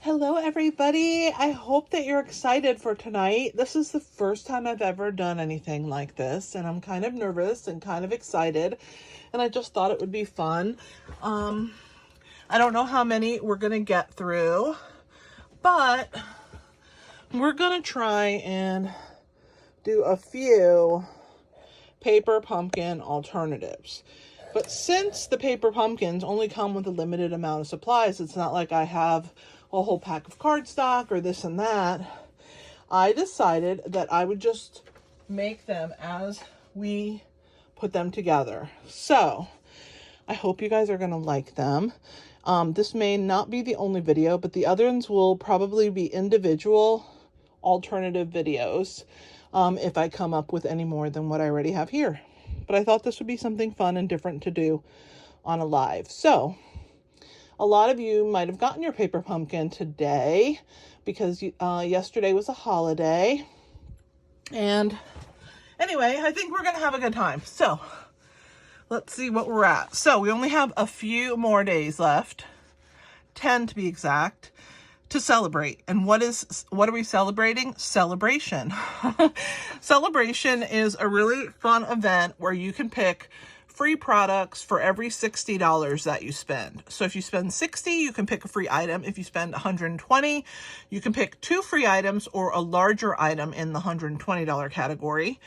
Hello everybody, I hope that you're excited for tonight. This is the first time I've ever done anything like this, and I'm kind of nervous and kind of excited, and I just thought it would be fun. I don't know how many we're gonna get through, but we're gonna try and do a few paper pumpkin alternatives. But since the paper pumpkins only come with a limited amount of supplies, it's not like I have a whole pack of cardstock or this and that. I decided that I would just make them as we put them together. So I hope you guys are going to like them. This may not be the only video, but the other ones will probably be individual alternative videos if I come up with any more than what I already have here. But I thought this would be something fun and different to do on a live. So a lot of you might have gotten your paper pumpkin today because yesterday was a holiday. And anyway, I think we're going to have a good time. So let's see what we're at. So we only have a few more days left, 10 to be exact, to celebrate. And what are we celebrating? Celebration. Celebration is a really fun event where you can pick free products for every $60 that you spend. So if you spend $60, you can pick a free item. If you spend $120, you can pick 2 free items or a larger item in the $120 category.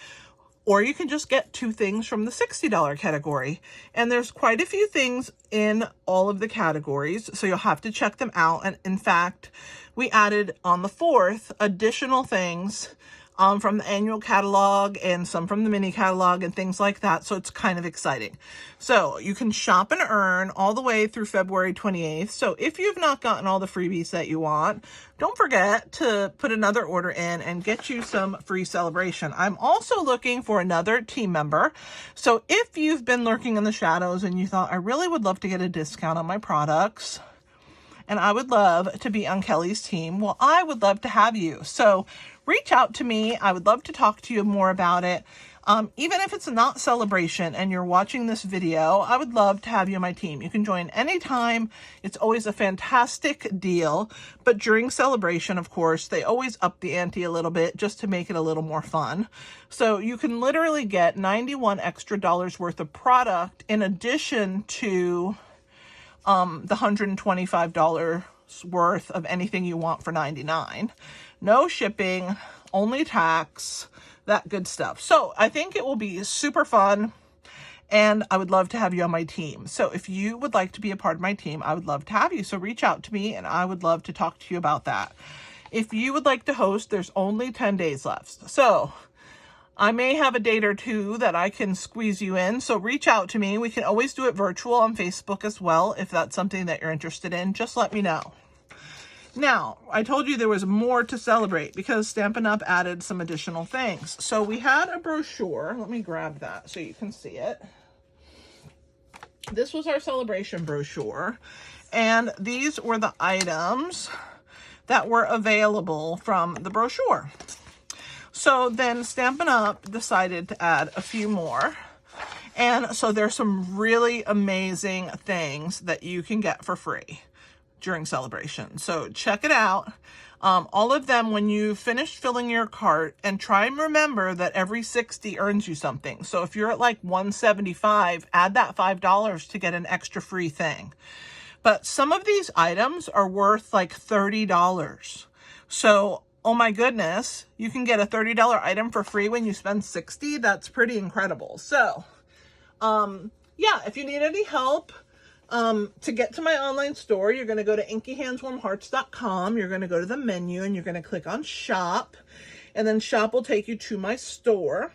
Or you can just get 2 things from the $60 category. And there's quite a few things in all of the categories, so you'll have to check them out. And in fact, we added on the 4th additional things from the annual catalog and some from the mini catalog and things like that. So it's kind of exciting. So you can shop and earn all the way through February 28th. So if you've not gotten all the freebies that you want, don't forget to put another order in and get you some free celebration. I'm also looking for another team member. So if you've been lurking in the shadows and you thought, I really would love to get a discount on my products, and I would love to be on Kelly's team, well, I would love to have you. So reach out to me. I would love to talk to you more about it. Even if it's not celebration and you're watching this video, I would love to have you on my team. You can join anytime. It's always a fantastic deal. But during celebration, of course, they always up the ante a little bit just to make it a little more fun. So you can literally get $91 extra worth of product in addition to the $125 worth of anything you want for $99. No shipping, only tax, that good stuff. So I think it will be super fun, and I would love to have you on my team. So if you would like to be a part of my team, I would love to have you. So reach out to me and I would love to talk to you about that. If you would like to host, there's only 10 days left. So I may have a date or 2 that I can squeeze you in. So reach out to me. We can always do it virtual on Facebook as well. If that's something that you're interested in, just let me know. Now, I told you there was more to celebrate because Stampin' Up! Added some additional things. So we had a brochure. Let me grab that so you can see it. This was our celebration brochure. And these were the items that were available from the brochure. So then Stampin' Up! Decided to add a few more. And so there's some really amazing things that you can get for free during celebration. So check it out. All of them, when you finish filling your cart, and try and remember that every 60 earns you something. So if you're at like 175, add that $5 to get an extra free thing. But some of these items are worth like $30. So, oh my goodness, you can get a $30 item for free when you spend $60. That's pretty incredible. So, yeah, if you need any help, to get to my online store, you're going to go to inkyhandswarmhearts.com. You're going to go to the menu and you're going to click on shop, and then shop will take you to my store.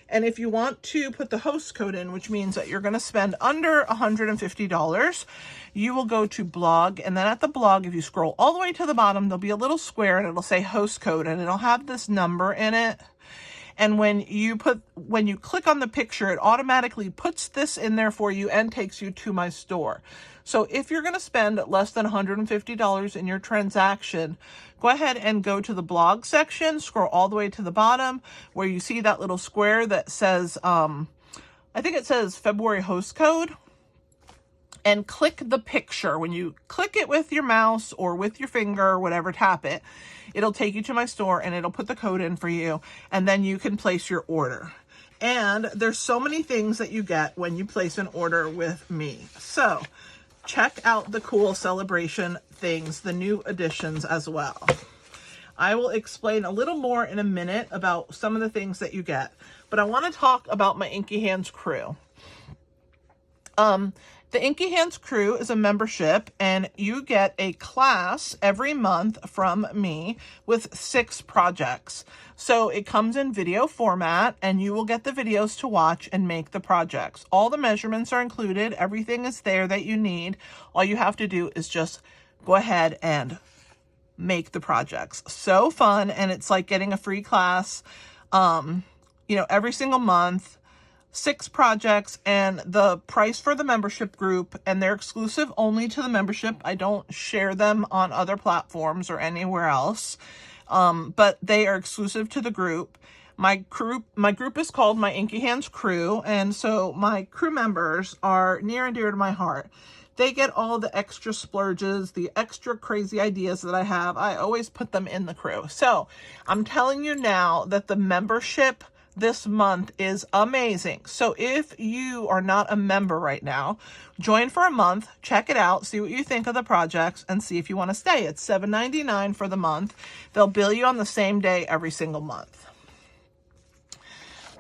And if you want to put the host code in, which means that you're going to spend under $150, you will go to blog. And then at the blog, if you scroll all the way to the bottom, there'll be a little square and it'll say host code, and it'll have this number in it. And when you click on the picture, it automatically puts this in there for you and takes you to my store. So if you're going to spend less than $150 in your transaction, go ahead and go to the blog section, scroll all the way to the bottom where you see that little square that says, I think it says February host code. and click the picture. When you click it with your mouse or with your finger or whatever, tap it, it'll take you to my store and it'll put the code in for you, and then you can place your order. And there's so many things that you get when you place an order with me. So check out the cool celebration things, the new additions as well. I will explain a little more in a minute about some of the things that you get, but I want to talk about my Inky Hands crew. The Inky Hands crew is a membership, and you get a class every month from me with 6 projects. So it comes in video format, and you will get the videos to watch and make the projects. All the measurements are included. Everything is there that you need. All you have to do is just go ahead and make the projects. So fun, and it's like getting a free class, every single month. 6 projects, and the price for the membership group, and they're exclusive only to the membership. I don't share them on other platforms or anywhere else, but they are exclusive to the group. My group is called my Inky Hands crew, and so my crew members are near and dear to my heart. They get all the extra splurges, the extra crazy ideas that I have. I always put them in the crew. So I'm telling you now that the membership this month is amazing. So if you are not a member right now, join for a month, check it out, see what you think of the projects, and see if you want to stay. It's $7.99 for the month. They'll bill you on the same day every single month.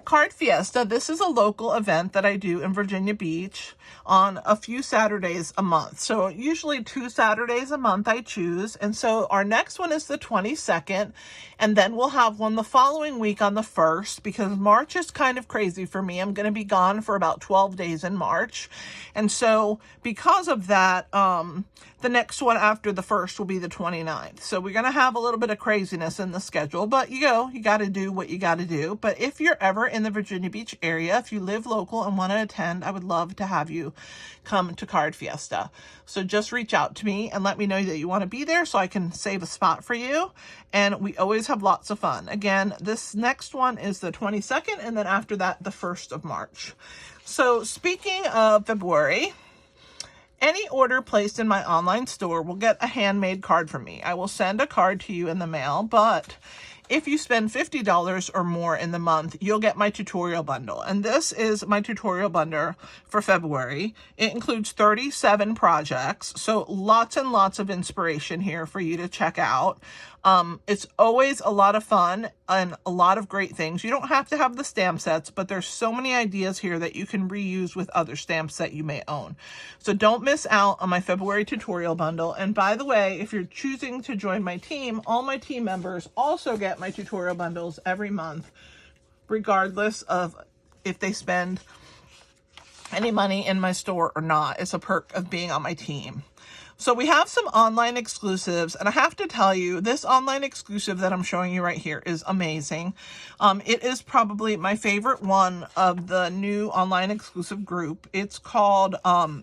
Card Fiesta. This is a local event that I do in Virginia Beach on a few Saturdays a month. So usually 2 Saturdays a month I choose. And so our next one is the 22nd. And then we'll have one the following week on the 1st, because March is kind of crazy for me. I'm going to be gone for about 12 days in March. And so because of that, the next one after the 1st will be the 29th. So we're going to have a little bit of craziness in the schedule, but you got to do what you got to do. But if you're ever in the Virginia Beach area, if you live local and want to attend, I would love to have you come to Card Fiesta. So just reach out to me and let me know that you want to be there so I can save a spot for you. And we always have lots of fun. Again, this next one is the 22nd, and then after that, the 1st of March. So speaking of February, any order placed in my online store will get a handmade card from me. I will send a card to you in the mail, but if you spend $50 or more in the month, you'll get my tutorial bundle. And this is my tutorial bundle for February. It includes 37 projects, so lots and lots of inspiration here for you to check out. It's always a lot of fun and a lot of great things. You don't have to have the stamp sets, but there's so many ideas here that you can reuse with other stamps that you may own. So don't miss out on my February tutorial bundle. And by the way, if you're choosing to join my team, all my team members also get my tutorial bundles every month, regardless of if they spend any money in my store or not. It's a perk of being on my team. So we have some online exclusives, and I have to tell you, this online exclusive that I'm showing you right here is amazing. It is probably my favorite one of the new online exclusive group. It's called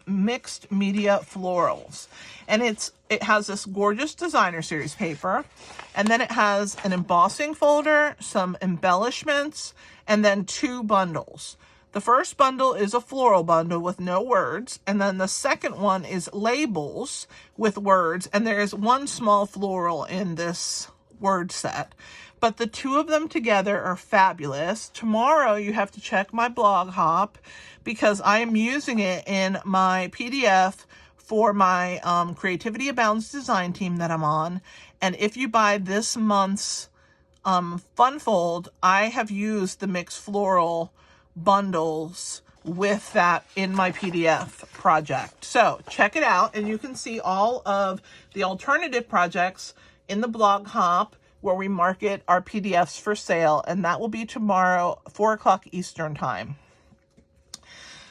Mixed Media Florals, and it has this gorgeous designer series paper, and then it has an embossing folder, some embellishments, and then 2 bundles. The first bundle is a floral bundle with no words, and then the second one is labels with words, and there is 1 small floral in this word set. But the 2 of them together are fabulous. Tomorrow you have to check my blog hop, because I am using it in my PDF for my Creativity Abounds design team that I'm on. And if you buy this month's Fun Fold, I have used the mixed floral bundles with that in my PDF project. So check it out, and you can see all of the alternative projects in the blog hop where we market our PDFs for sale, and that will be tomorrow, 4 o'clock Eastern time.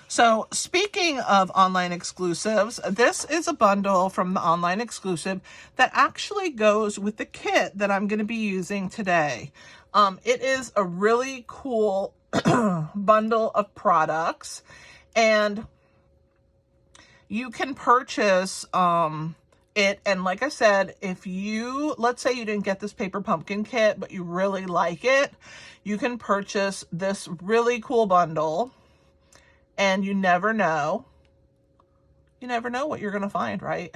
So speaking of online exclusives, this is a bundle from the online exclusive that actually goes with the kit that I'm going to be using today. It is a really cool bundle of products, and you can purchase it. And like I said, if let's say you didn't get this paper pumpkin kit, but you really like it, you can purchase this really cool bundle, and you never know, you never know what you're going to find, right?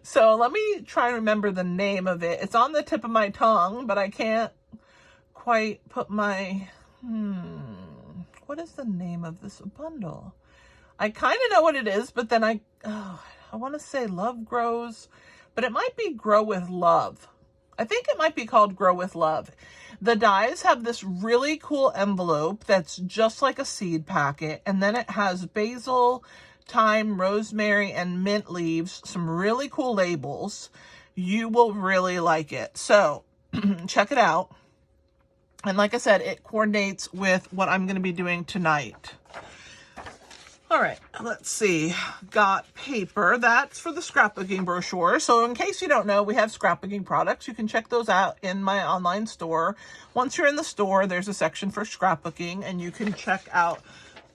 So let me try and remember the name of it. It's on the tip of my tongue, but I can't quite put my, what is the name of this bundle? I kind of know what it is, but then I want to say Love Grows, but it might be Grow with Love. I think it might be called Grow with Love. The dies have this really cool envelope that's just like a seed packet, and then it has basil, thyme, rosemary, and mint leaves, some really cool labels. You will really like it. So check it out. And like I said, it coordinates with what I'm going to be doing tonight. All right, let's see. Got paper. That's for the scrapbooking brochure. So in case you don't know, we have scrapbooking products. You can check those out in my online store. Once you're in the store, there's a section for scrapbooking, and you can check out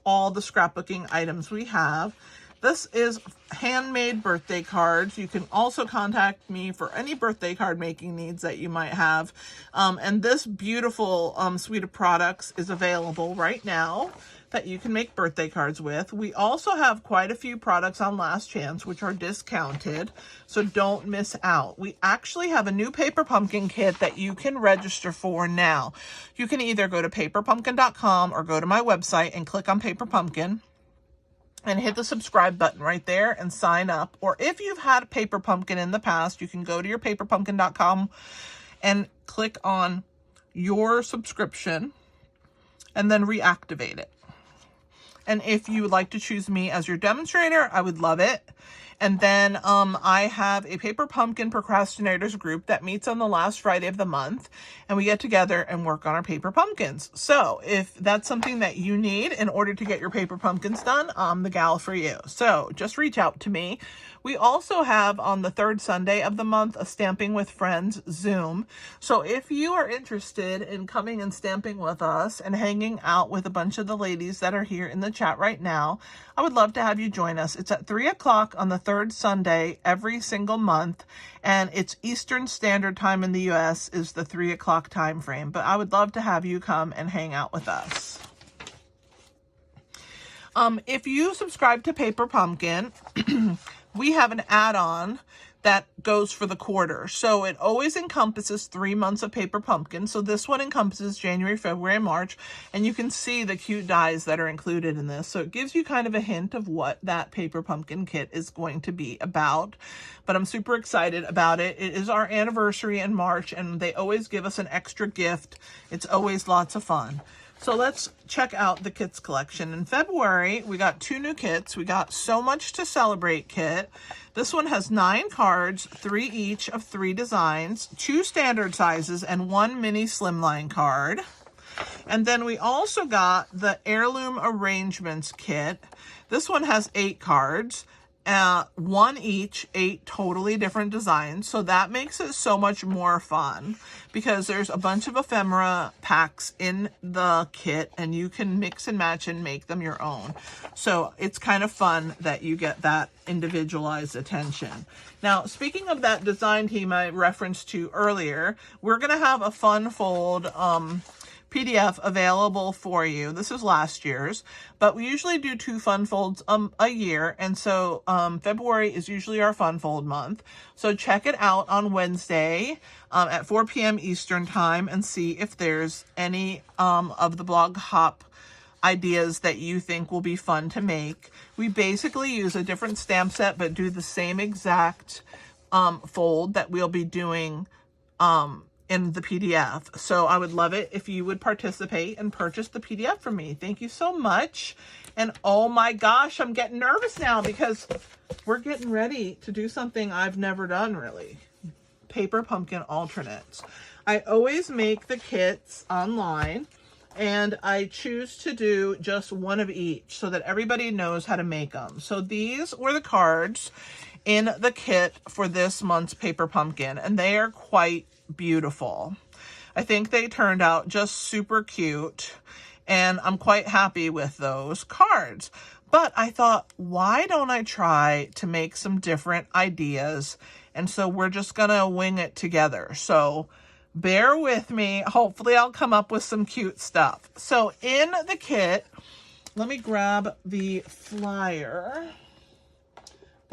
all the scrapbooking items we have. This is handmade birthday cards. You can also contact me for any birthday card making needs that you might have. And this beautiful suite of products is available right now that you can make birthday cards with. We also have quite a few products on Last Chance, which are discounted, so don't miss out. We actually have a new paper pumpkin kit that you can register for now. You can either go to paperpumpkin.com or go to my website and click on Paper Pumpkin and hit the subscribe button right there and sign up. Or if you've had Paper Pumpkin in the past, you can go to your paperpumpkin.com and click on your subscription and then reactivate it. And if you would like to choose me as your demonstrator, I would love it. And then I have a Paper Pumpkin procrastinators group that meets on the last Friday of the month, and we get together and work on our paper pumpkins. So if that's something that you need in order to get your paper pumpkins done, I'm the gal for you. So just reach out to me. We also have on the third Sunday of the month a Stamping with Friends Zoom. So if you are interested in coming and stamping with us and hanging out with a bunch of the ladies that are here in the chat right now, I would love to have you join us. It's at 3 o'clock on the third Sunday every single month, and it's Eastern Standard Time in the US is the 3 o'clock time frame. But I would love to have you come and hang out with us. If you subscribe to Paper Pumpkin, we have an add-on that goes for the quarter. So it always encompasses 3 months of Paper Pumpkin. So this one encompasses January, February, and March. And you can see the cute dies that are included in this. So it gives you kind of a hint of what that Paper Pumpkin kit is going to be about. But I'm super excited about it. It is our anniversary in March, and they always give us an extra gift. It's always lots of fun. So let's check out the kits collection. In February, we got 2 new kits. We got So Much to Celebrate kit. This one has 9 cards, 3 each of 3 designs, 2 standard sizes, and 1 mini slimline card. And then we also got the Heirloom Arrangements kit. This one has 8 cards. 1 each, 8 totally different designs. So that makes it so much more fun because there's a bunch of ephemera packs in the kit and you can mix and match and make them your own. So it's kind of fun that you get that individualized attention. Now, speaking of that design team I referenced to earlier, we're going to have a fun fold PDF available for you. This is last year's, but we usually do 2 fun folds a year, and so February is usually our fun fold month. So check it out on Wednesday at 4 p.m. Eastern time and see if there's any of the blog hop ideas that you think will be fun to make. We basically use a different stamp set but do the same exact fold that we'll be doing in the PDF. So I would love it if you would participate and purchase the PDF from me. Thank you so much. And oh my gosh, I'm getting nervous now because we're getting ready to do something I've never done really. Paper Pumpkin alternates. I always make the kits online and I choose to do just one of each so that everybody knows how to make them. So these were the cards in the kit for this month's Paper Pumpkin, and they are quite beautiful. I think they turned out just super cute, and I'm quite happy with those cards. But I thought, why don't I try to make some different ideas? And so we're just gonna wing it together. So bear with me. Hopefully I'll come up with some cute stuff. So in the kit, let me grab the flyer.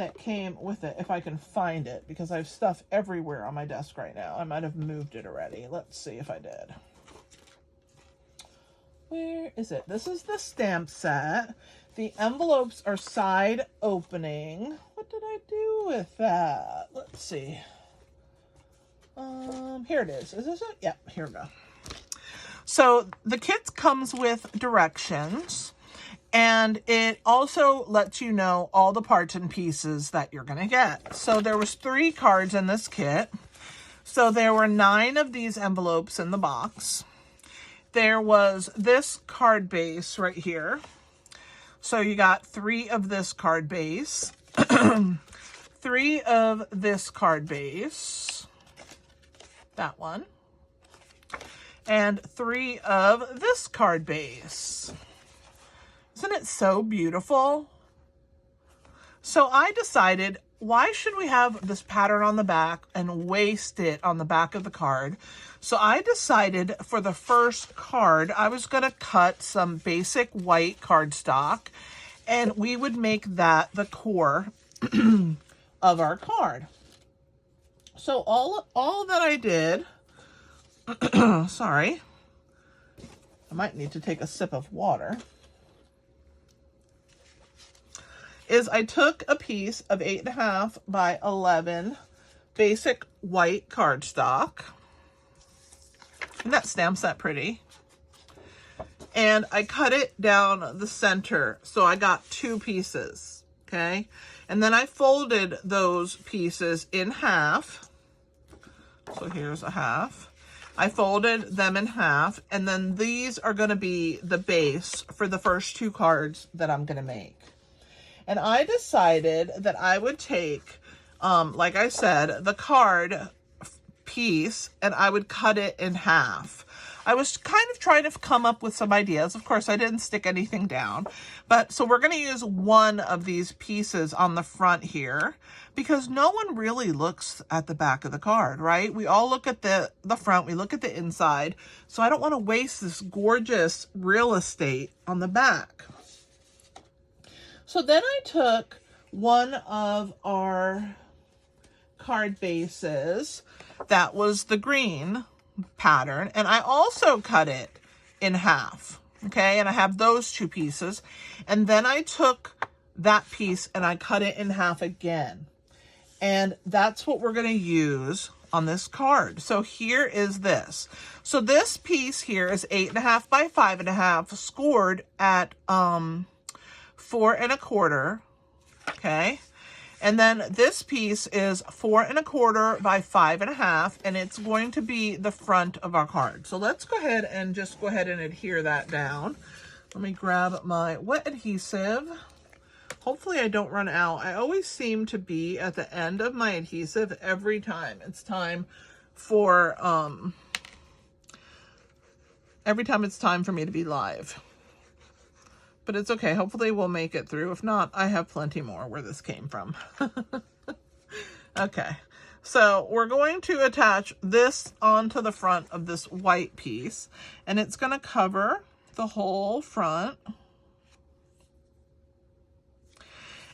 that came with it, if I can find it, because I have stuff everywhere on my desk right now. I might have moved it already. Let's see if I did. Where is it? This is the stamp set. The envelopes are side opening. What did I do with that? Let's see. Here it is. Is this it? Yep, here we go. So the kit comes with directions, and it also lets you know all the parts and pieces that you're going to get. So there was 3 cards in this kit. So there were 9 of these envelopes in the box. There was this card base right here. So you got 3 of this card base, 3 of this card base, that one, and 3 of this card base. Isn't it so beautiful? So I decided, why should we have this pattern on the back and waste it on the back of the card? So I decided for the first card, I was going to cut some basic white cardstock, and we would make that the core of our card. So all that I did, sorry, I might need to take a sip of water, is I took a piece of 8.5 by 11 basic white cardstock. Isn't that stamp set pretty? And I cut it down the center, so I got 2 pieces, okay? And then I folded those pieces in half. So here's a half. I folded them in half, and then these are going to be the base for the first 2 cards that I'm going to make. And I decided that I would take, like I said, the card piece, and I would cut it in half. I was kind of trying to come up with some ideas. Of course, I didn't stick anything down. But so we're going to use one of these pieces on the front here, because no one really looks at the back of the card, right? We all look at the front, we look at the inside. So I don't want to waste this gorgeous real estate on the back. So then I took one of our card bases that was the green pattern, and I also cut it in half, okay? And I have those 2 pieces, and then I took that piece and I cut it in half again, and that's what we're going to use on this card. So here is this. So this piece here is 8.5 by 5.5, scored at 4 1/4, okay? And then this piece is 4 1/4 by 5.5, and it's going to be the front of our card. So let's go ahead and just adhere that down. Let me grab my wet adhesive. Hopefully I don't run out. I always seem to be at the end of my adhesive every time it's time for, me to be live. But it's okay. Hopefully we'll make it through. If not, I have plenty more where this came from. Okay. So we're going to attach this onto the front of this white piece, and it's going to cover the whole front.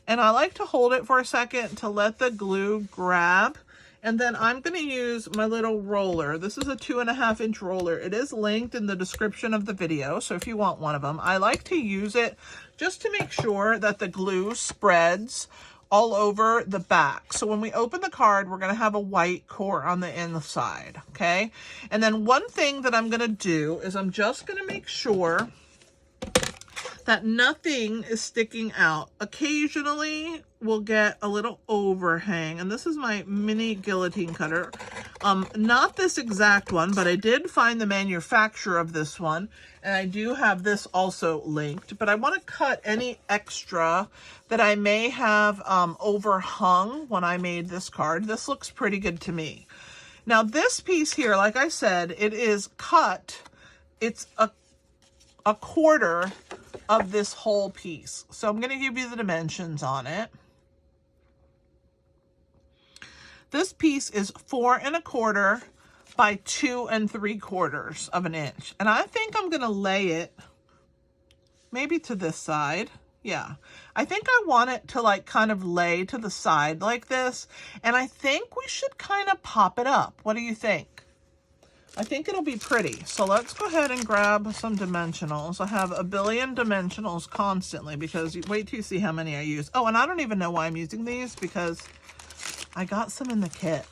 And I like to hold it for a second to let the glue grab. And then I'm going to use my little roller. This is a 2.5-inch roller. It is linked in the description of the video, so if you want one of them. I like to use it just to make sure that the glue spreads all over the back. So when we open the card, we're going to have a white core on the inside, okay? And then one thing that I'm going to do is I'm just going to make sure that nothing is sticking out. Occasionally we'll get a little overhang, and this is my mini guillotine cutter. Not this exact one, but I did find the manufacturer of this one, and I do have this also linked, but I want to cut any extra that I may have overhung when I made this card. This looks pretty good to me. Now this piece here, like I said, it is cut. It's a 1/4 of this whole piece. So I'm going to give you the dimensions on it. This piece is 4 1/4 by 2 3/4 of an inch. And I think I'm going to lay it maybe to this side. Yeah. I think I want it to like kind of lay to the side like this. And I think we should kind of pop it up. What do you think? I think it'll be pretty. So let's go ahead and grab some dimensionals. I have a billion dimensionals constantly because wait till you see how many I use. Oh, and I don't even know why I'm using these because I got some in the kit.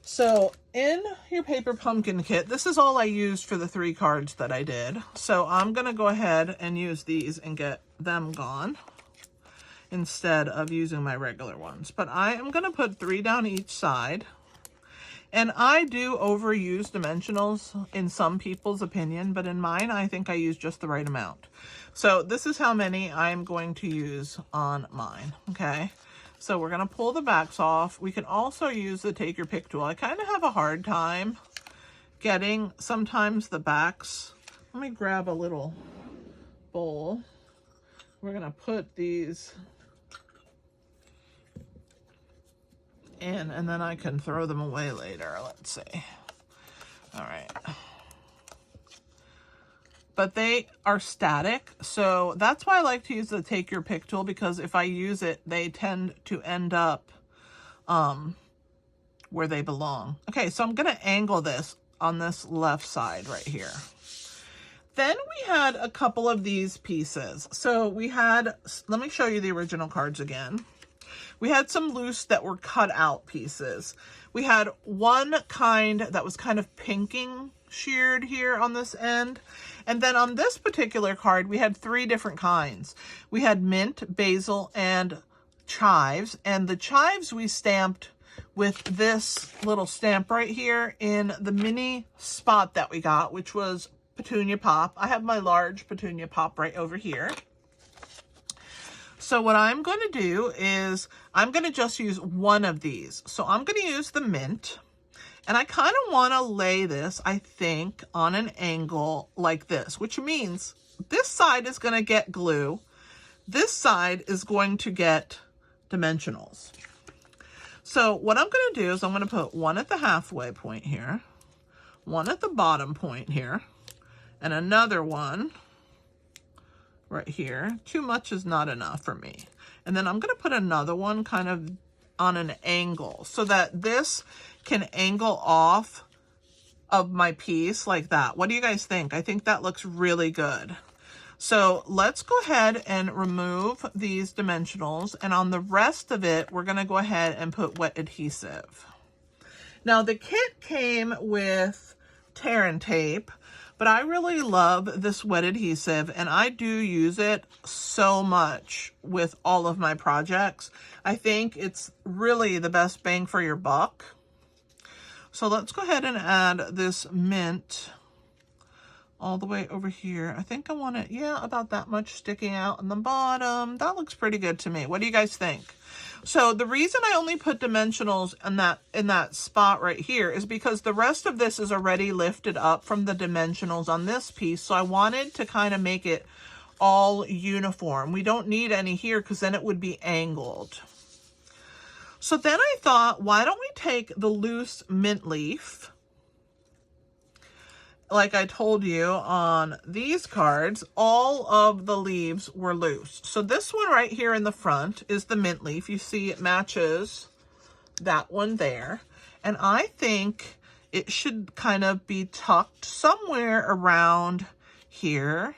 So in your paper pumpkin kit, this is all I used for the 3 cards that I did. So I'm going to go ahead and use these and get them gone instead of using my regular ones. But I am going to put 3 down each side. And I do overuse dimensionals in some people's opinion, but in mine, I think I use just the right amount. So this is how many I'm going to use on mine, okay? So we're going to pull the backs off. We can also use the take your pick tool. I kind of have a hard time getting sometimes the backs. Let me grab a little bowl. We're going to put these in, and then I can throw them away later. Let's see. All right. But they are static, so that's why I like to use the take your pick tool, because if I use it, they tend to end up where they belong. Okay, so I'm going to angle this on this left side right here. Then we had a couple of these pieces. So we had, let me show you the original cards again. We had some loose that were cut out pieces. We had one kind that was kind of pinking sheared here on this end. And then on this particular card, we had 3 different kinds. We had mint, basil, and chives. And the chives we stamped with this little stamp right here in the mini spot that we got, which was Petunia Pop. I have my large Petunia Pop right over here. So what I'm going to do is I'm going to just use one of these. So I'm going to use the mint, and I kind of want to lay this, I think, on an angle like this, which means this side is going to get glue. This side is going to get dimensionals. So what I'm going to do is I'm going to put one at the halfway point here, one at the bottom point here, and another one right here. Too much is not enough for me. And then I'm going to put another one kind of on an angle so that this can angle off of my piece like that. What do you guys think? I think that looks really good. So let's go ahead and remove these dimensionals. And on the rest of it, we're going to go ahead and put wet adhesive. Now the kit came with tear and tape, but I really love this wet adhesive, and I do use it so much with all of my projects. I think it's really the best bang for your buck. So let's go ahead and add this mint all the way over here. I think I want it, yeah, about that much sticking out on the bottom. That looks pretty good to me. What do you guys think? So the reason I only put dimensionals in that spot right here is because the rest of this is already lifted up from the dimensionals on this piece. So I wanted to kind of make it all uniform. We don't need any here because then it would be angled. So then I thought, why don't we take the loose mint leaf? Like I told you on these cards, all of the leaves were loose. So this one right here in the front is the mint leaf. You see it matches that one there. And I think it should kind of be tucked somewhere around here.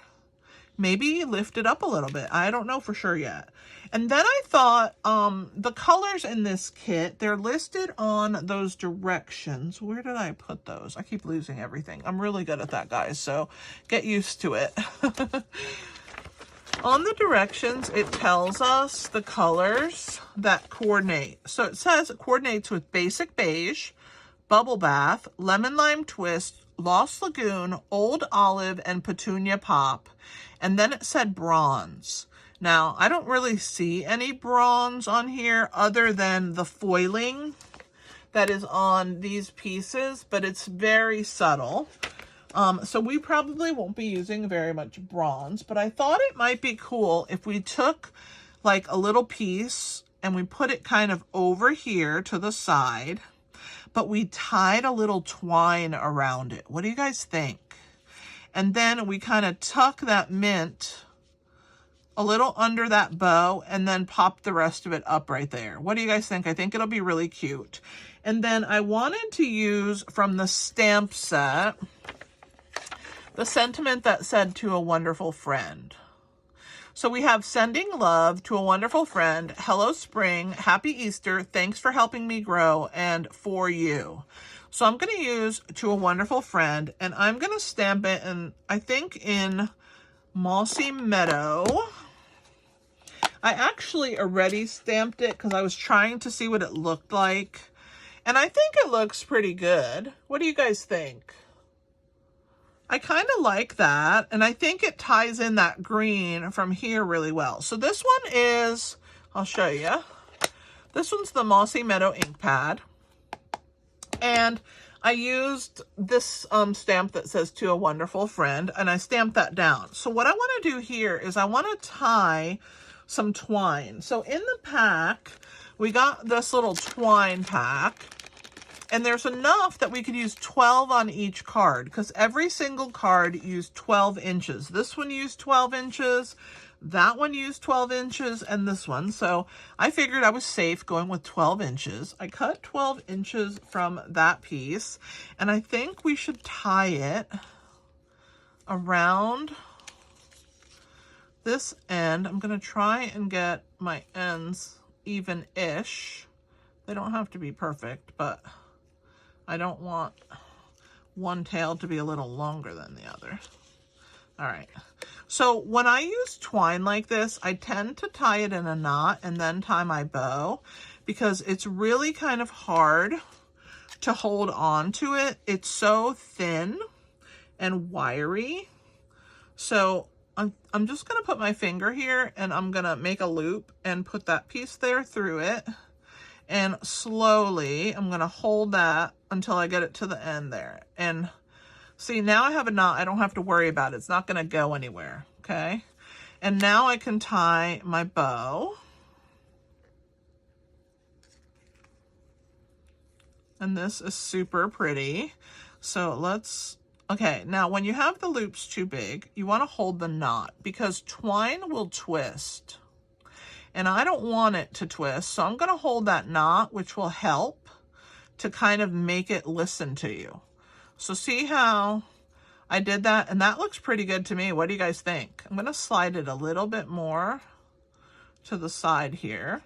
Maybe lift it up a little bit. I don't know for sure yet. And then I thought the colors in this kit, they're listed on those directions. Where did I put those? I keep losing everything. I'm really good at that, guys, so get used to it. On the directions, it tells us the colors that coordinate. So it says it coordinates with Basic Beige, Bubble Bath, Lemon Lime Twist, Lost Lagoon, Old Olive, and Petunia Pop. And then it said bronze. Now, I don't really see any bronze on here other than the foiling that is on these pieces, but it's very subtle. So we probably won't be using very much bronze, but I thought it might be cool if we took like a little piece and we put it kind of over here to the side, but we tied a little twine around it. What do you guys think? And then we kind of tuck that mint a little under that bow, and then pop the rest of it up right there. What do you guys think? I think it'll be really cute. And then I wanted to use from the stamp set the sentiment that said, "To a wonderful friend." So we have sending love to a wonderful friend. Hello, spring. Happy Easter. Thanks for helping me grow, and for you. So I'm going to use to a wonderful friend, and I'm going to stamp it in, I think, in Mossy Meadow. I actually already stamped it because I was trying to see what it looked like. And I think it looks pretty good. What do you guys think? I kind of like that. And I think it ties in that green from here really well. So this one is, I'll show you. This one's the Mossy Meadow ink pad. And I used this stamp that says "To a wonderful friend," and I stamped that down. So what I want to do here is I want to tie some twine. So in the pack, we got this little twine pack, and there's enough that we could use 12 on each card, because every single card used 12 inches. This one used 12 inches, that one used 12 inches, and this one. So I figured I was safe going with 12 inches. I cut 12 inches from that piece, and I think we should tie it around this end. I'm going to try and get my ends even-ish. They don't have to be perfect, but I don't want one tail to be a little longer than the other. All right. So when I use twine like this, I tend to tie it in a knot and then tie my bow, because it's really kind of hard to hold on to it. It's so thin and wiry. So I'm just going to put my finger here, and I'm going to make a loop and put that piece there through it. And slowly, I'm going to hold that until I get it to the end there. And see, now I have a knot I don't have to worry about. It's not going to go anywhere, okay? And now I can tie my bow. And this is super pretty. So let's, okay, now when you have the loops too big, you want to hold the knot, because twine will twist. And I don't want it to twist, so I'm going to hold that knot, which will help to kind of make it listen to you. So see how I did that? And that looks pretty good to me. What do you guys think? I'm going to slide it a little bit more to the side here.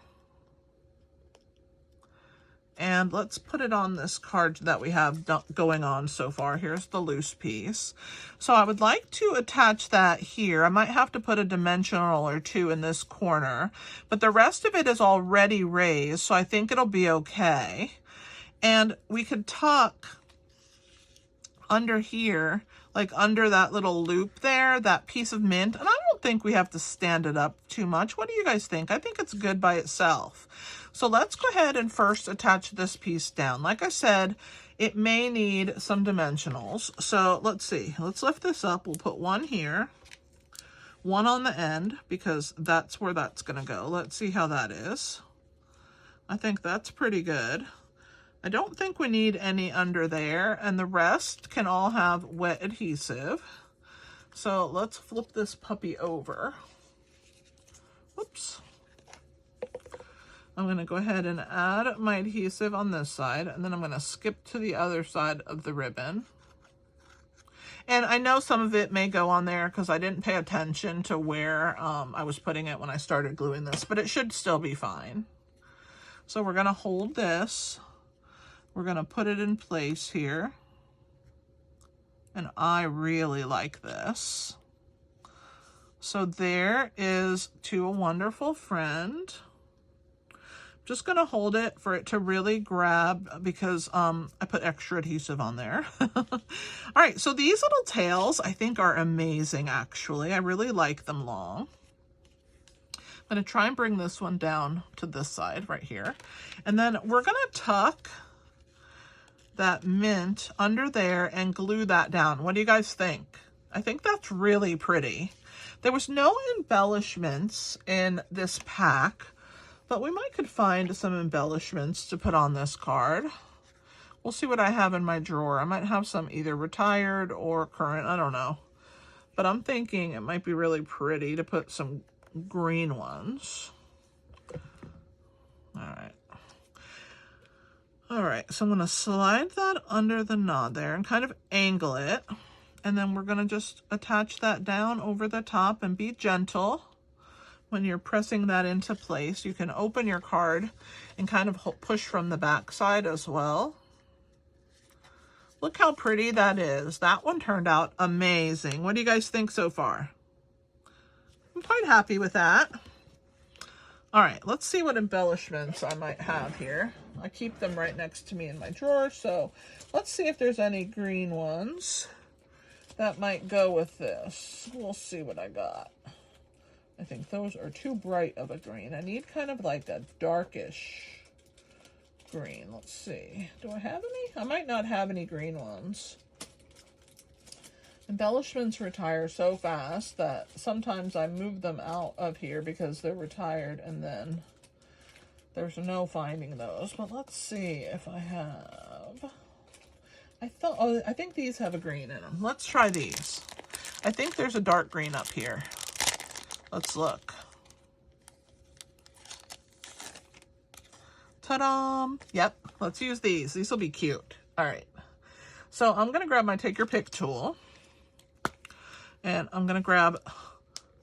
And let's put it on this card that we have going on so far. Here's the loose piece. So I would like to attach that here. I might have to put a dimensional or two in this corner, but the rest of it is already raised, so I think it'll be okay. And we could tuck under here, like under that little loop there, that piece of mint. And I don't think we have to stand it up too much. What do you guys think? I think it's good by itself. So let's go ahead and first attach this piece down. Like I said, it may need some dimensionals. So let's see. Let's lift this up. We'll put one here, one on the end, because that's where that's going to go. Let's see how that is. I think that's pretty good. I don't think we need any under there, and the rest can all have wet adhesive. So let's flip this puppy over. Whoops. I'm going to go ahead and add my adhesive on this side, and then I'm going to skip to the other side of the ribbon. And I know some of it may go on there because I didn't pay attention to where I was putting it when I started gluing this, but it should still be fine. So we're going to hold this. We're going to put it in place here. And I really like this. So there is "To a Wonderful Friend." Just going to hold it for it to really grab, because I put extra adhesive on there. All right, so these little tails I think are amazing, actually. I really like them long. I'm going to try and bring this one down to this side right here. And then we're going to tuck that mint under there and glue that down. What do you guys think? I think that's really pretty. There was no embellishments in this pack, but we might could find some embellishments to put on this card. We'll see what I have in my drawer. I might have some either retired or current. I don't know. But I'm thinking it might be really pretty to put some green ones. All right, so I'm going to slide that under the knot there and kind of angle it. And then we're going to just attach that down over the top and be gentle when you're pressing that into place. You can open your card and kind of push from the back side as well. Look how pretty that is. That one turned out amazing. What do you guys think so far? I'm quite happy with that. All right, let's see what embellishments I might have here. I keep them right next to me in my drawer, so let's see if there's any green ones that might go with this. We'll see what I got. I think those are too bright of a green. I need kind of like a darkish green. Let's see. Do I have any? I might not have any green ones. Embellishments retire so fast that sometimes I move them out of here because they're retired and then there's no finding those. But let's see if I have. I think these have a green in them. Let's try these. I think there's a dark green up here. Let's look. Ta-da! Yep, let's use these. These will be cute. All right. So I'm going to grab my Take Your Pick tool. And I'm going to grab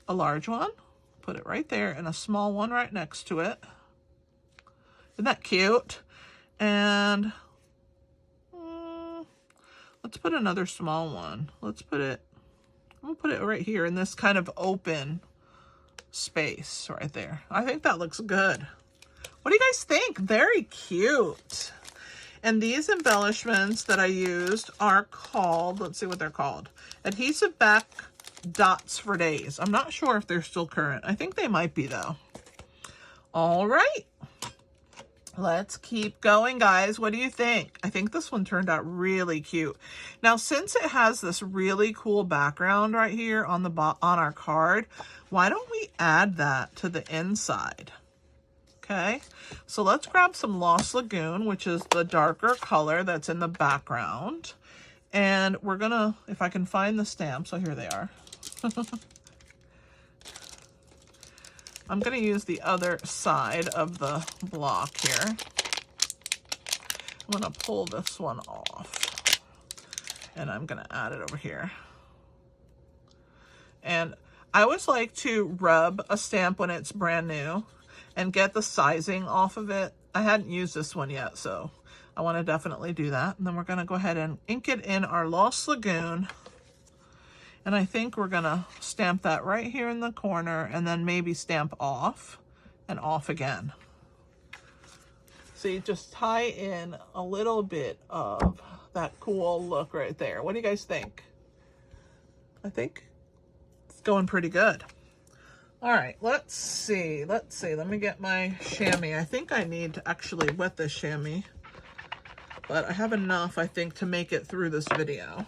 a large one, put it right there, and a small one right next to it. Isn't that cute? And let's put another small one. I'm going to put it right here in this kind of open space right there. I think that looks good. What do you guys think? Very cute. And these embellishments that I used are called, let's see what they're called. Adhesive Back Dots for Days. I'm not sure if they're still current. I think they might be though. All right. Let's keep going, guys. What do you think? I think this one turned out really cute. Now, since it has this really cool background right here on our card, why don't we add that to the inside? Okay, so let's grab some Lost Lagoon, which is the darker color that's in the background. And we're gonna, if I can find the stamps, so here they are. I'm gonna use the other side of the block here. I'm gonna pull this one off and I'm gonna add it over here. And I always like to rub a stamp when it's brand new and get the sizing off of it. I hadn't used this one yet, so I want to definitely do that. And then we're going to go ahead and ink it in our Lost Lagoon. And I think we're going to stamp that right here in the corner and then maybe stamp off and off again. So you just tie in a little bit of that cool look right there. What do you guys think? I think it's going pretty good. All right, let's see. Let me get my chamois. I think I need to actually wet this chamois, but I have enough, I think, to make it through this video.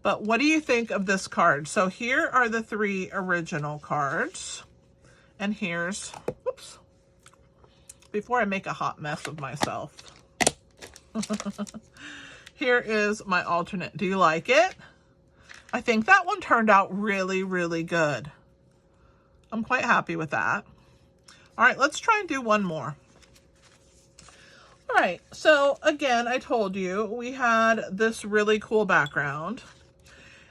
But what do you think of this card? So here are the 3 original cards. And here's, oops, before I make a hot mess of myself. Here is my alternate. Do you like it? I think that one turned out really, really good. I'm quite happy with that. All right, let's try and do one more. All right, so again, I told you we had this really cool background.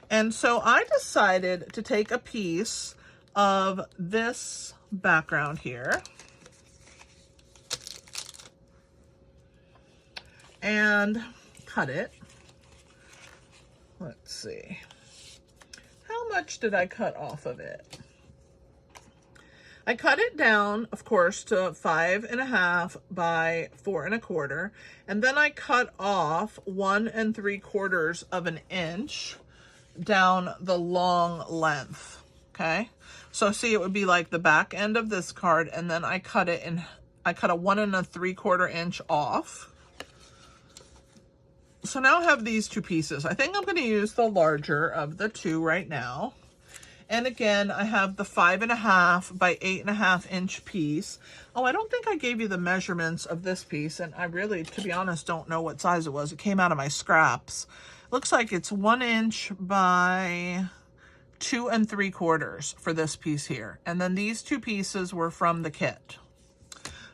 And so I decided to take a piece of this background here and cut it. Let's see. How much did I cut off of it? I cut it down, of course, to 5.5 by 4 1/4, and then I cut off 1 3/4 of an inch down the long length. Okay, so see, it would be like the back end of this card, and then I cut it in. I cut a 1 3/4 inch off. So now I have these 2 pieces. I think I'm going to use the larger of the 2 right now. And again, I have the 5.5 by 8.5 inch piece. Oh, I don't think I gave you the measurements of this piece, and I really, to be honest, don't know what size it was. It came out of my scraps. Looks like it's 1 inch by 2 3/4 for this piece here. And then these 2 pieces were from the kit.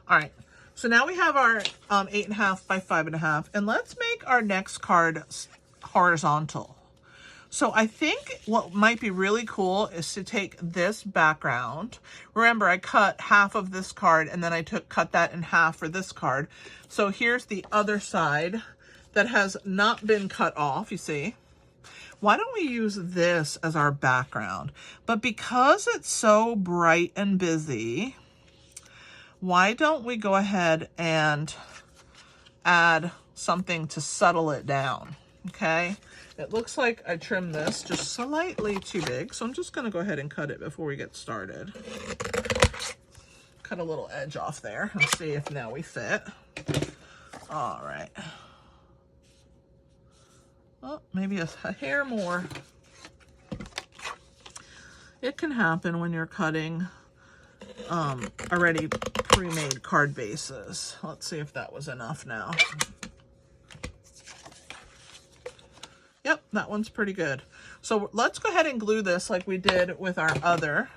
All right, so now we have our 8.5 by 5.5, and let's make our next card horizontal. So I think what might be really cool is to take this background. Remember, I cut half of this card and then I cut that in half for this card. So here's the other side that has not been cut off, you see. Why don't we use this as our background? But because it's so bright and busy, why don't we go ahead and add something to settle it down, okay? It looks like I trimmed this just slightly too big, so I'm just gonna go ahead and cut it before we get started. Cut a little edge off there and see if now we fit. All right. Oh, maybe a hair more. It can happen when you're cutting already pre-made card bases. Let's see if that was enough now. Yep, that one's pretty good. So let's go ahead and glue this like we did with our other,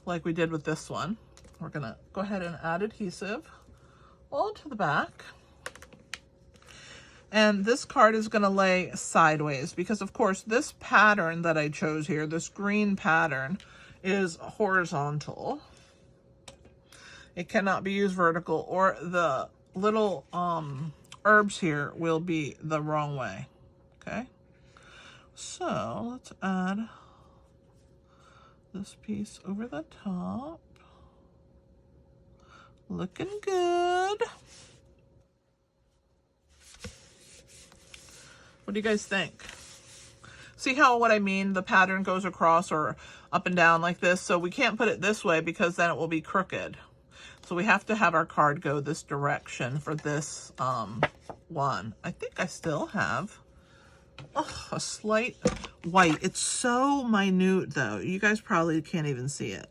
like we did with this one. We're gonna go ahead and add adhesive all to the back. And this card is gonna lay sideways because of course this pattern that I chose here, this green pattern, is horizontal. It cannot be used vertical, or the little herbs here will be the wrong way. Okay, so let's add this piece over the top. Looking good. What do you guys think? See how what I mean? The pattern goes across or up and down like this. So we can't put it this way because then it will be crooked. So we have to have our card go this direction for this one. I think I still have a slight white. It's so minute though. You guys probably can't even see it.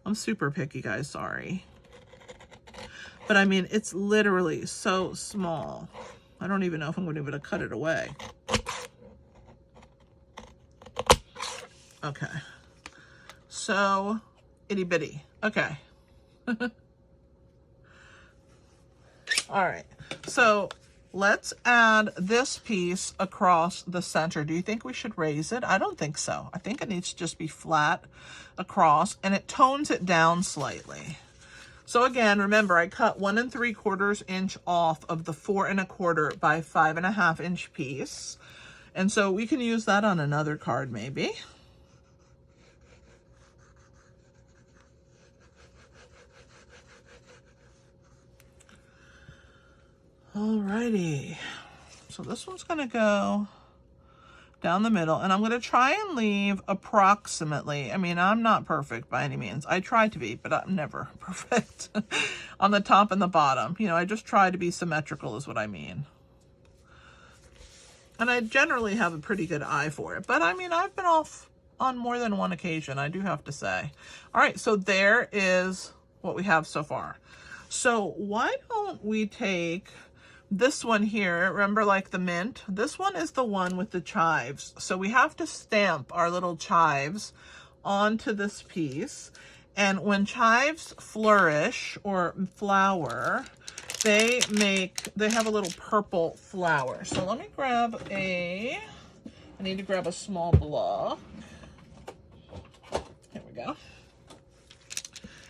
I'm super picky, guys, sorry. But I mean, it's literally so small. I don't even know if I'm going to be able to cut it away. Okay. So, itty bitty. Okay. All right. So, let's add this piece across the center. Do you think we should raise it? I don't think so. I think it needs to just be flat across, and it tones it down slightly. So again, remember, I cut 1 3/4 inch off of the 4 1/4 by 5.5 inch piece. And so we can use that on another card maybe. Alrighty. So this one's gonna go down the middle, and I'm going to try and leave approximately, I mean, I'm not perfect by any means. I try to be, but I'm never perfect. On the top and the bottom, you know, I just try to be symmetrical is what I mean. And I generally have a pretty good eye for it, but I mean, I've been off on more than one occasion, I do have to say. All right, so there is what we have so far. So why don't we take this one here, remember, like the mint? This one is the one with the chives. So we have to stamp our little chives onto this piece. And when chives flourish or flower, they have a little purple flower. So let me grab I need to grab a small block. Here we go.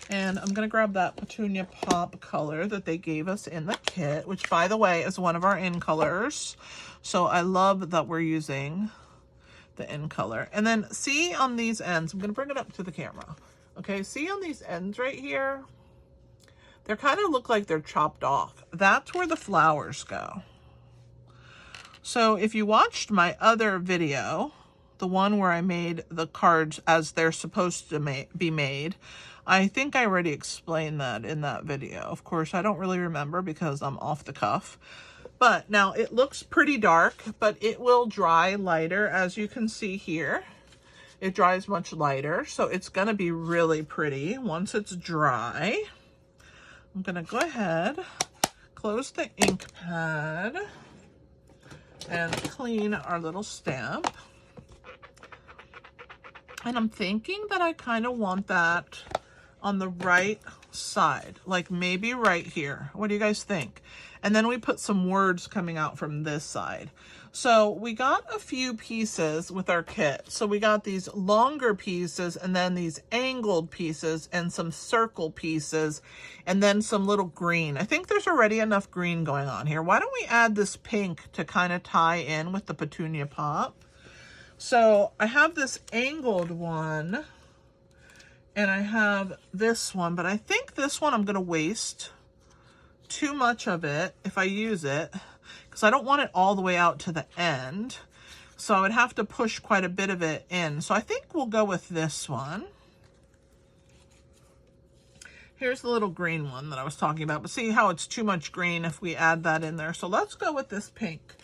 And I'm going to grab that Petunia Pop color that they gave us in the kit, which, by the way, is one of our in colors. So I love that we're using the in color. And then see on these ends, I'm going to bring it up to the camera. Okay, see on these ends right here? They kind of look like they're chopped off. That's where the flowers go. So if you watched my other video, the one where I made the cards as they're supposed to be made, I think I already explained that in that video. Of course, I don't really remember because I'm off the cuff. But now it looks pretty dark, but it will dry lighter, as you can see here. It dries much lighter, so it's going to be really pretty once it's dry. I'm going to go ahead, close the ink pad, and clean our little stamp. And I'm thinking that I kind of want that on the right side, like maybe right here. What do you guys think? And then we put some words coming out from this side. So we got a few pieces with our kit. So we got these longer pieces and then these angled pieces and some circle pieces and then some little green. I think there's already enough green going on here. Why don't we add this pink to kind of tie in with the petunia pop? So I have this angled one and I have this one, but I think this one I'm going to waste too much of it if I use it because I don't want it all the way out to the end. So I would have to push quite a bit of it in. So I think we'll go with this one. Here's the little green one that I was talking about, but see how it's too much green if we add that in there. So let's go with this pink.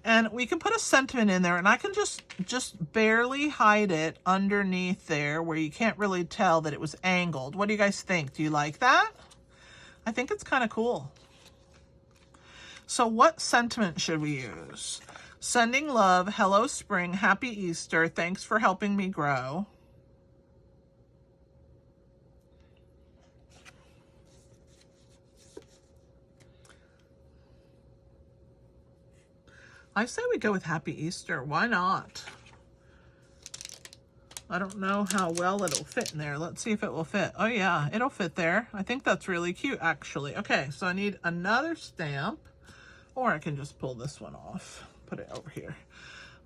And we can put a sentiment in there and I can just barely hide it underneath there where you can't really tell that it was angled. What do you guys think? Do you like that? I think it's kind of cool. So what sentiment should we use? Sending love, hello spring, happy Easter, thanks for helping me grow. I say we go with happy Easter. Why not? I don't know how well it'll fit in there. Let's see if it will fit. Oh yeah, it'll fit there. I think that's really cute actually. Okay, so I need another stamp or I can just pull this one off, put it over here.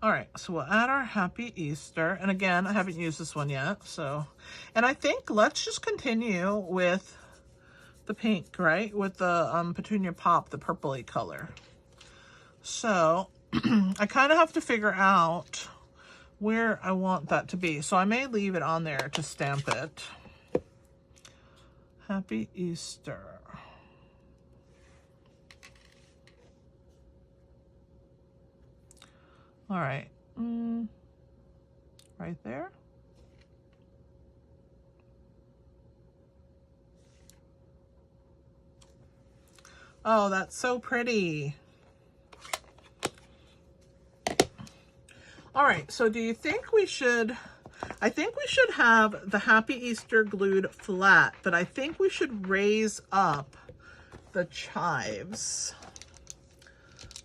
All right, so we'll add our happy Easter. And again, I haven't used this one yet. So, and I think let's just continue with the pink, right? With the petunia pop, the purpley color. So I kind of have to figure out where I want that to be. So I may leave it on there to stamp it. Happy Easter. All right. Right there. Oh, that's so pretty. All right, so do you think we should, I think we should have the Happy Easter glued flat, but I think we should raise up the chives.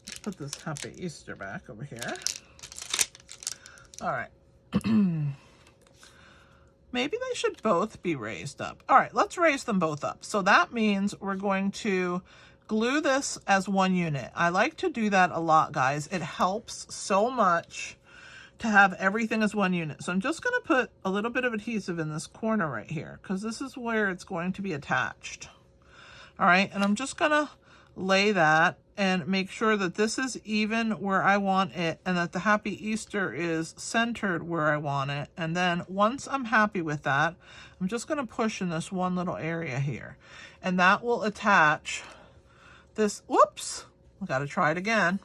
Let's put this Happy Easter back over here. All right. Maybe they should both be raised up. All right, let's raise them both up. So that means we're going to glue this as one unit. I like to do that a lot, guys. It helps so much to have everything as one unit. So I'm just going to put a little bit of adhesive in this corner right here because this is where it's going to be attached. All right, and I'm just going to lay that and make sure that this is even where I want it and that the Happy Easter is centered where I want it. And then once I'm happy with that, I'm just going to push in this one little area here and that will attach this. Whoops, I got to try it again.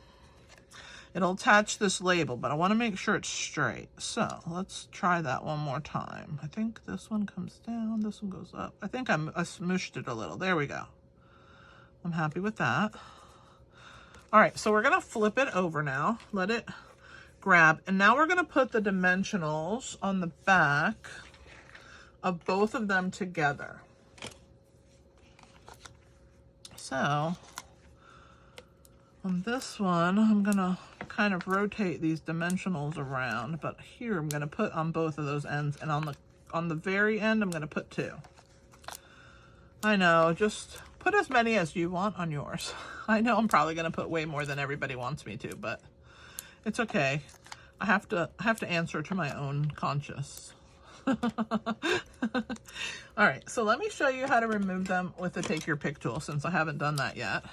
It'll attach this label, but I want to make sure it's straight. So let's try that one more time. I think this one comes down, this one goes up. I think I smooshed it a little. There we go. I'm happy with that. All right, so we're gonna flip it over now, let it grab, and now we're gonna put the dimensionals on the back of both of them together. So on this one, I'm gonna kind of rotate these dimensionals around, but here I'm gonna put on both of those ends, and on the very end, I'm gonna put 2. I know, just put as many as you want on yours. I know I'm probably gonna put way more than everybody wants me to, but it's okay. I have to answer to my own conscience. All right, so let me show you how to remove them with the Take Your Pick tool since I haven't done that yet.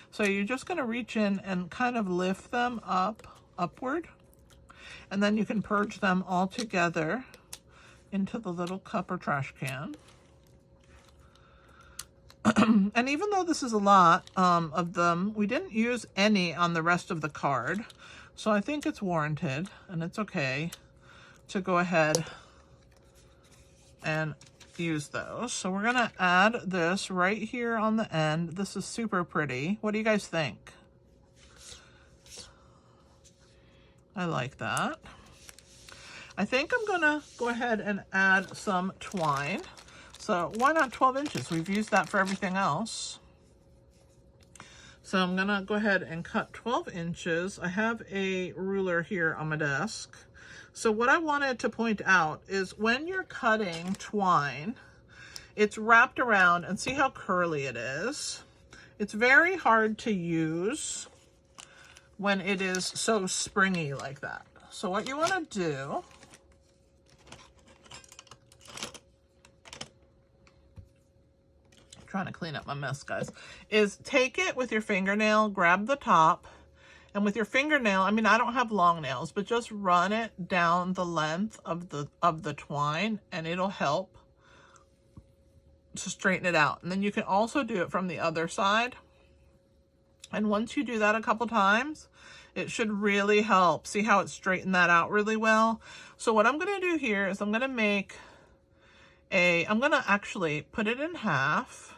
So you're just going to reach in and kind of lift them upward, and then you can purge them all together into the little cup or trash can. And even though this is a lot of them, we didn't use any on the rest of the card. So I think it's warranted and it's okay to go ahead and use those. So we're gonna add this right here on the end. This is super pretty. What do you guys think? I like that. I think I'm gonna go ahead and add some twine. So why not 12 inches? We've used that for everything else. So I'm gonna go ahead and cut 12 inches. I have a ruler here on my desk. So what I wanted to point out is when you're cutting twine, it's wrapped around, and see how curly it is? It's very hard to use when it is so springy like that. So what you want to do, I'm trying to clean up my mess, guys, is take it with your fingernail, grab the top, and with your fingernail, I mean, I don't have long nails, but just run it down the length of the twine, and it'll help to straighten it out. And then you can also do it from the other side. And once you do that a couple times, it should really help. See how it straightened that out really well? So what I'm going to do here is I'm going to actually put it in half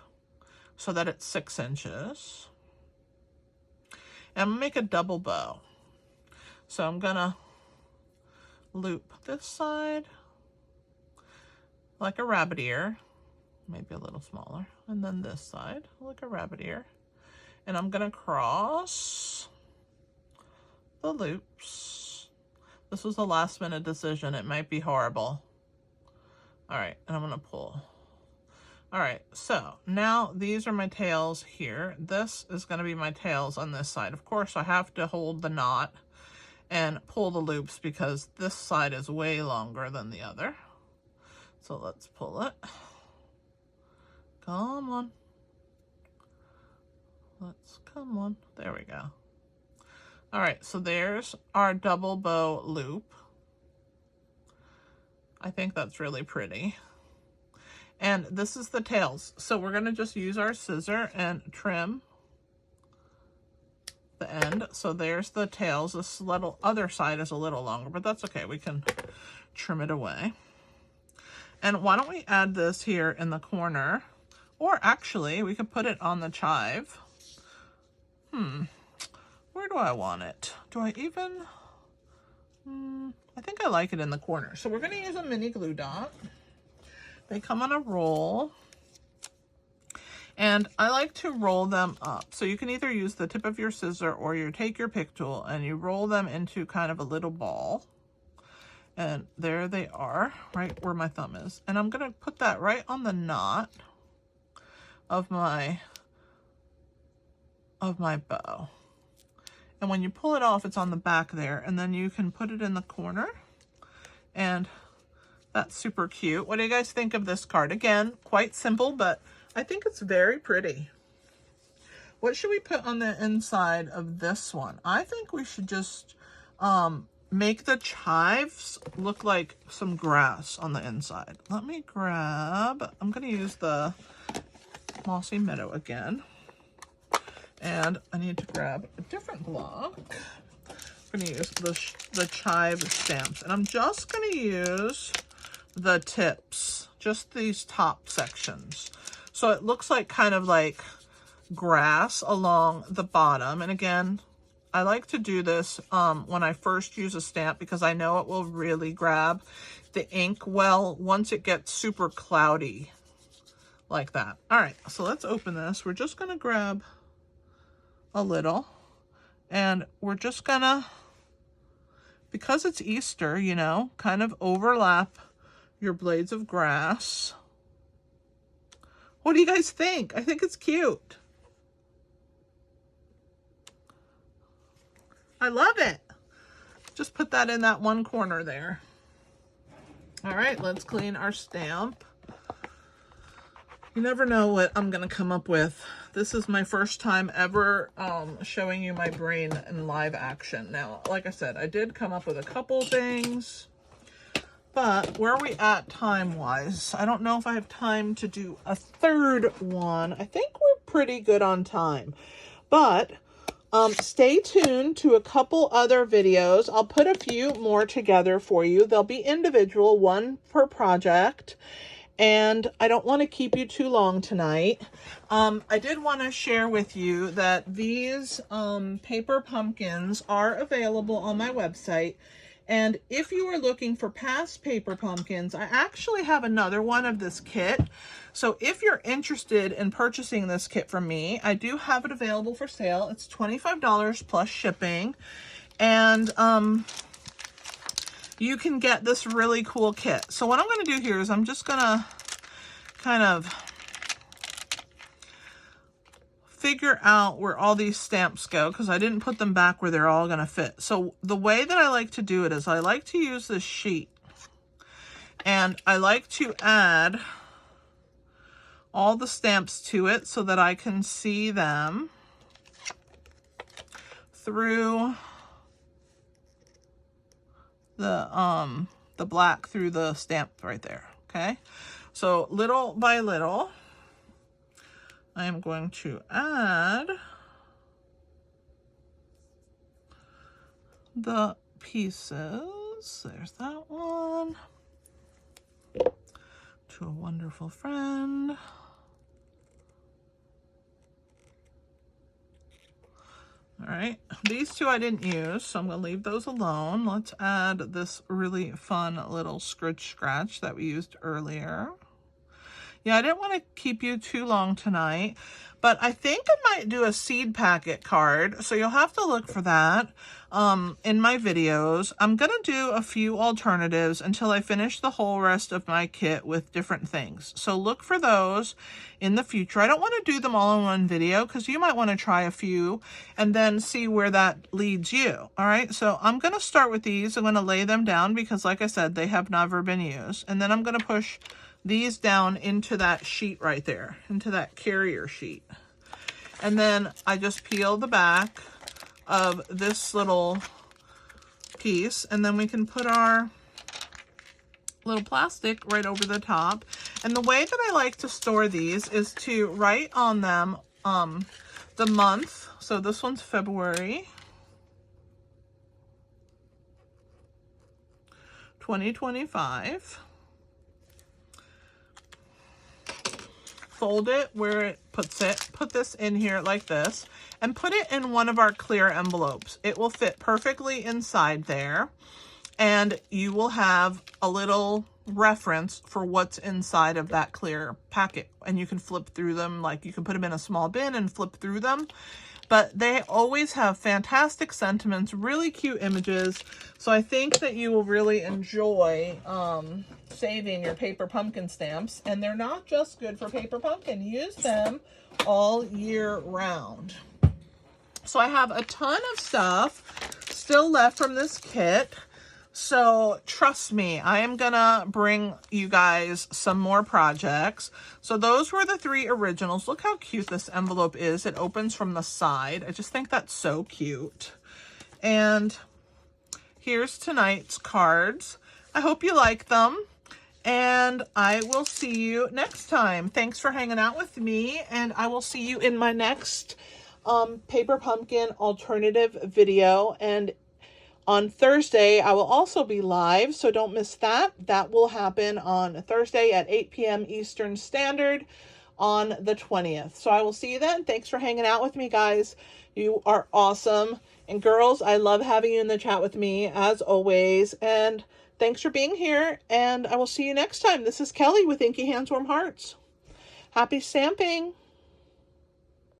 so that it's 6 inches. And I'm going to make a double bow. So I'm going to loop this side like a rabbit ear, maybe a little smaller, and then this side like a rabbit ear. And I'm going to cross the loops. This was a last minute decision. It might be horrible. All right, and I'm going to pull. All right, so now these are my tails here. This is going to be my tails on this side. Of course, I have to hold the knot and pull the loops because this side is way longer than the other. So let's pull it. Come on. Come on. There we go. All right, so there's our double bow loop. I think that's really pretty. And this is the tails. So we're going to just use our scissor and trim the end. So there's the tails. This other side is a little longer, but that's okay. We can trim it away. And why don't we add this here in the corner? Or actually, we could put it on the chive. Where do I want it? Do I even... I think I like it in the corner. So we're going to use a mini glue dot. They come on a roll. And I like to roll them up. So you can either use the tip of your scissor or you take your pick tool and you roll them into kind of a little ball. And there they are, right where my thumb is. And I'm going to put that right on the knot of my bow. And when you pull it off, it's on the back there, and then you can put it in the corner, and that's super cute. What do you guys think of this card? Again, quite simple, but I think it's very pretty. What should we put on the inside of this one? I think we should just make the chives look like some grass on the inside. Let me grab, I'm going to use the Mossy Meadow again. And I need to grab a different block. I'm going to use the chive stamps. And I'm just going to use the tips, just these top sections. So it looks like kind of like grass along the bottom. And again, I like to do this when I first use a stamp because I know it will really grab the ink well once it gets super cloudy like that. All right, so let's open this. We're just going to grab a little, and we're just gonna, because it's Easter, you know, kind of overlap your blades of grass. What do you guys think? I think it's cute. I love it. Just put that in that one corner there. All right, let's clean our stamp. You never know what I'm gonna come up with. This is my first time ever showing you my brain in live action. Now, like I said, I did come up with a couple things, but where are we at time-wise? I don't know if I have time to do a third one. I think we're pretty good on time, but stay tuned to a couple other videos. I'll put a few more together for you. They'll be individual, one per project. And I don't want to keep you too long tonight. I did want to share with you that these paper pumpkins are available on my website. And if you are looking for past paper pumpkins, I actually have another one of this kit. So if you're interested in purchasing this kit from me, I do have it available for sale. It's $25 plus shipping. And you can get this really cool kit. So what I'm going to do here is I'm just going to kind of figure out where all these stamps go, because I didn't put them back where they're all going to fit. So the way that I like to do it is I like to use this sheet, and I like to add all the stamps to it so that I can see them through the black through the stamp right there. Okay, so little by little I am going to add the pieces. There's that one. To a wonderful friend. All right, these two I didn't use, so I'm going to leave those alone. Let's add this really fun little scratch that we used earlier. Yeah, I didn't want to keep you too long tonight, but I think I might do a seed packet card, so you'll have to look for that in my videos. I'm going to do a few alternatives until I finish the whole rest of my kit with different things. So look for those in the future. I don't want to do them all in one video because you might want to try a few and then see where that leads you. All right, so I'm going to start with these. I'm going to lay them down because, like I said, they have never been used. And then I'm going to push these down into that sheet right there, into that carrier sheet. And then I just peel the back of this little piece, and then we can put our little plastic right over the top. And the way that I like to store these is to write on them the month. So this one's February 2025. Fold it where it puts it, put this in here like this, and put it in one of our clear envelopes. It will fit perfectly inside there, and you will have a little reference for what's inside of that clear packet, and you can flip through them. Like, you can put them in a small bin and flip through them, but they always have fantastic sentiments, really cute images. So I think that you will really enjoy saving your paper pumpkin stamps, and they're not just good for paper pumpkin. Use them all year round. So I have a ton of stuff still left from this kit. So trust me, I am gonna bring you guys some more projects. So those were the 3 originals. Look how cute this envelope is. It opens from the side. I just think that's so cute. And here's tonight's cards. I hope you like them, and I will see you next time. Thanks for hanging out with me, and I will see you in my next paper pumpkin alternative video. And on Thursday, I will also be live, so don't miss that. That will happen on Thursday at 8 p.m. Eastern Standard on the 20th. So I will see you then. Thanks for hanging out with me, guys. You are awesome. And girls, I love having you in the chat with me, as always. And thanks for being here, and I will see you next time. This is Kelly with Inky Hands Warm Hearts. Happy stamping!